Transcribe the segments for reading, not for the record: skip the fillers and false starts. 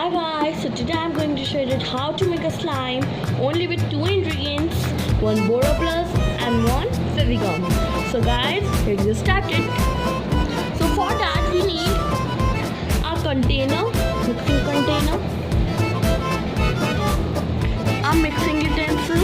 Hi guys, so today I'm going to show you how to make a slime only with two ingredients, one BoroPlus and one Fevigum. So guys, let's get started. So for that we need a container, mixing container, a mixing utensil,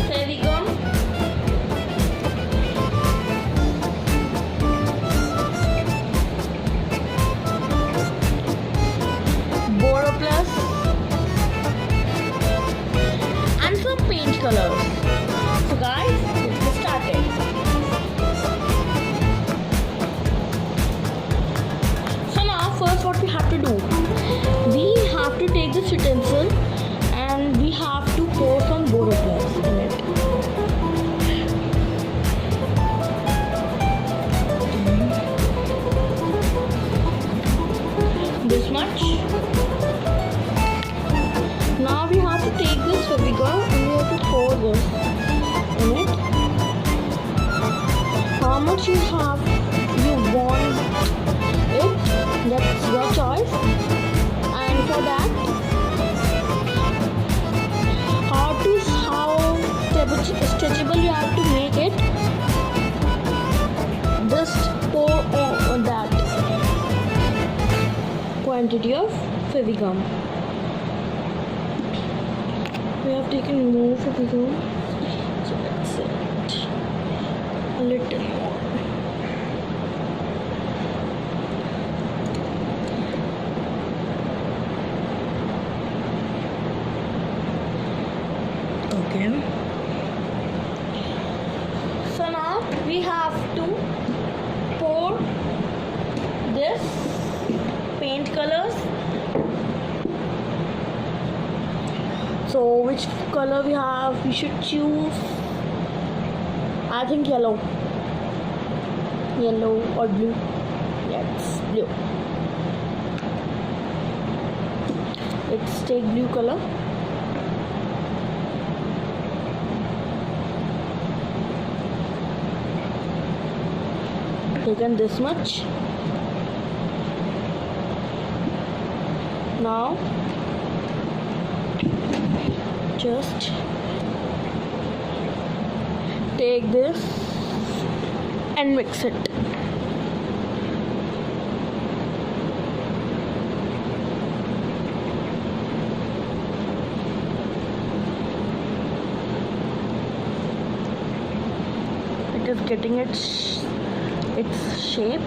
Fevigum, BoroPlus and some paint colors. So guys, let's get started. So now first what we have to do, we have to take this utensil and we have to pour some BoroPlus in it. This much. Now we have to take this Fevigum and we have to pour this in it. How much you want it, that's your choice. And for that, how stretchable you have to make it. Just pour on that quantity of Fevigum. We have taken more Fevigum, so that's it. A little more. Okay. So now we have to pour this paint colors. So which color we should choose? I think yellow or blue. Yes, blue. Let's take blue color. Taken this much. Now just take this and mix it. It is getting its shape.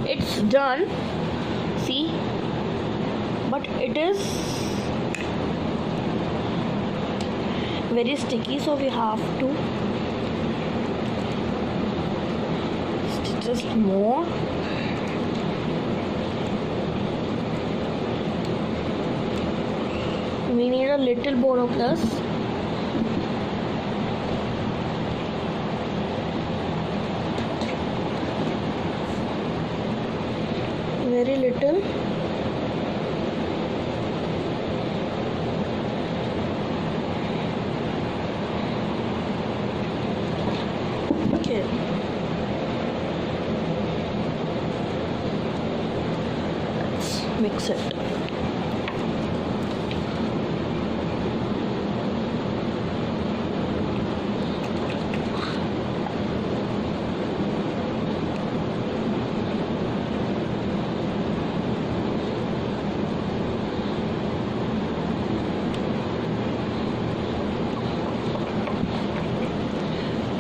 It's done, see, but it is very sticky, so we have to just more. We need a little BoroPlus. Very little. Okay. Let's mix it.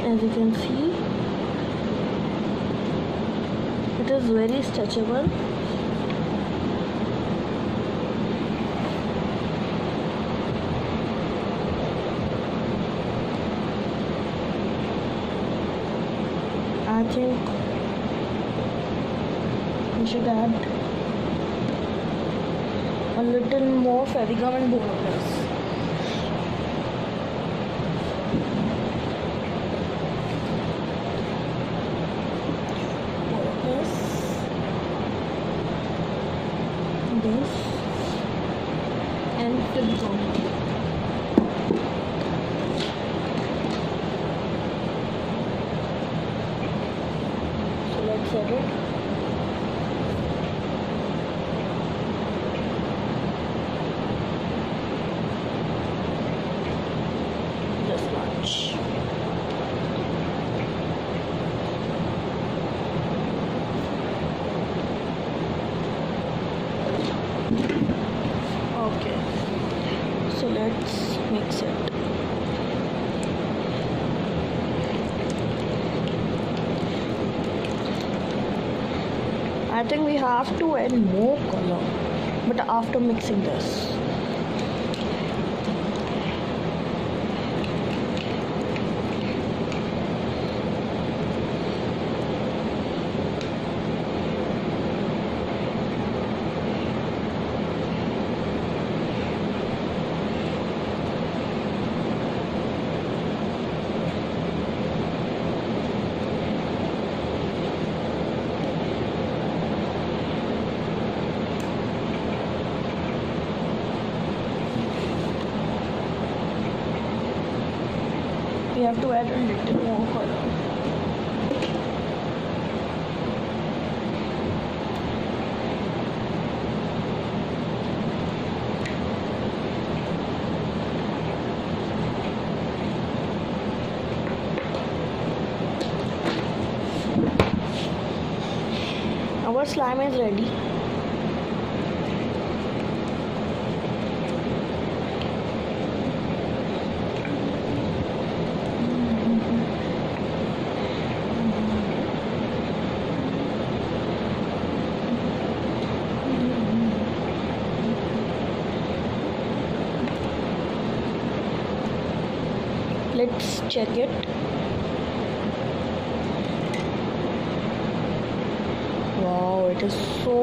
As you can see, it is very stretchable. I think we should add a little more Fevigum and Boroplus. This and Fevigum. So let's set it. This much. Okay, so let's mix it. I think we have to add more color, but after mixing this. We have to add a little more color. Our slime is ready. Let's check it. Wow, it is so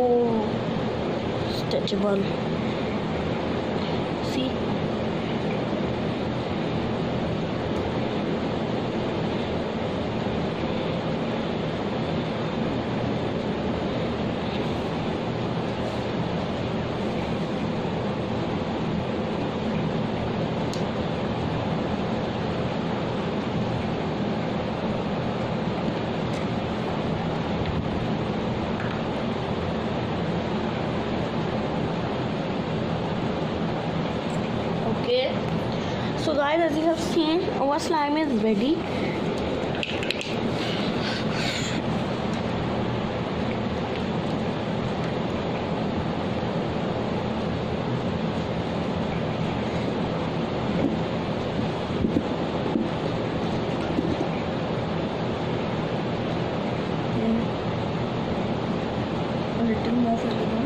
stretchable. See? Okay, so guys, as you have seen, our slime is ready. A little more Fevigum.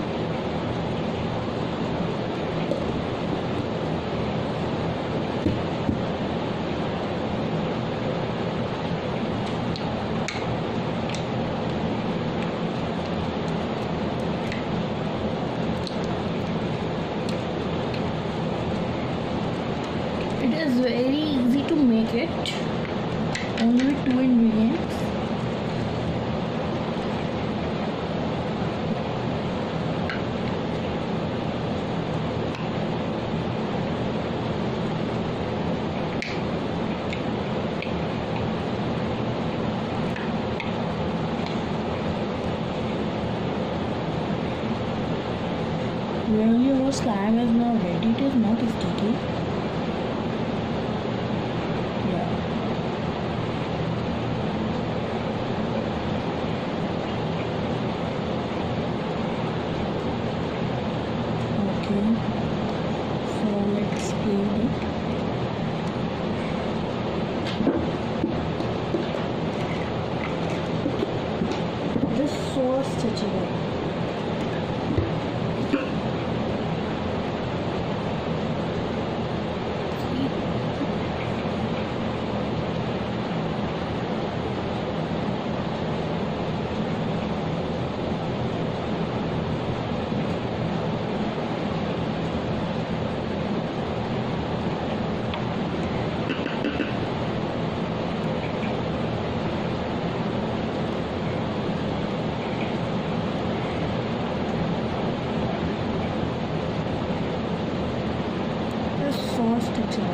It is very easy to make it, only with 2 ingredients. Really, our slime is now ready. It is not sticky. Yeah. Okay. So let's clean it. It is so stretchable. is so much texture.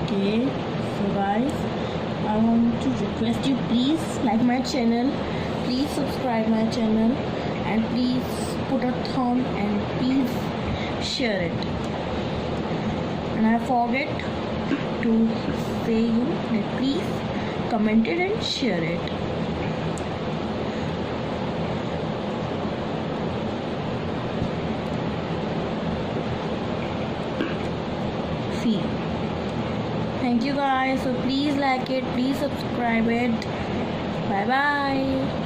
Okay, so guys, I want to request you, please like my channel, please subscribe my channel, and please put a thumb and please share it. And I forget to say you that please comment it and share it. See. Thank you guys. So please like it, please subscribe it. Bye bye.